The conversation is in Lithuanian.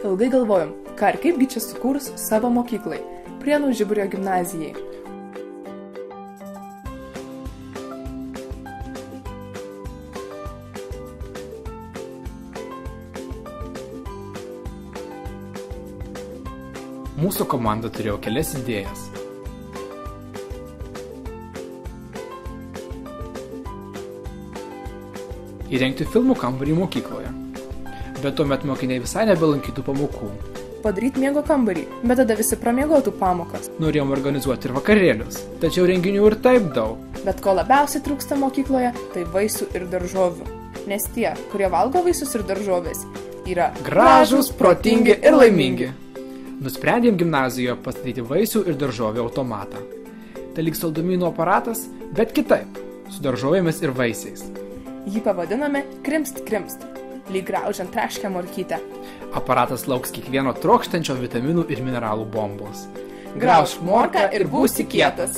Ilgai galvojom, ką ir kaipgi čia sukūrus savo mokyklai, Prienų Žiburio gimnazijai. Mūsų komanda turėjo kelias idėjas. Įrengti filmų kambarį mokykloje, bet tuomet mokiniai visai nebelankytų pamokų. Padaryti miego kambarį, bet tada visi pramiegotų pamokas. Norėjom organizuoti ir vakarėlius, tačiau renginių ir taip daug. Bet ko labiausiai trūksta mokykloje, tai vaisių ir daržovių. Nes tie, kurie valgo vaisius ir daržovės, yra gražūs, protingi ir laimingi. Nusprendėm gimnazijoje pastatyti vaisių ir daržovių automatą. Tai lyg saldumynų aparatas, bet kitaip, su daržovėmis ir vaisiais. Jį pavadiname krimst, lyg graužiant traškę morkytę. Aparatas lauks kiekvieno trokštančio vitaminų ir mineralų bombos. Graužk morką ir būsi kietas.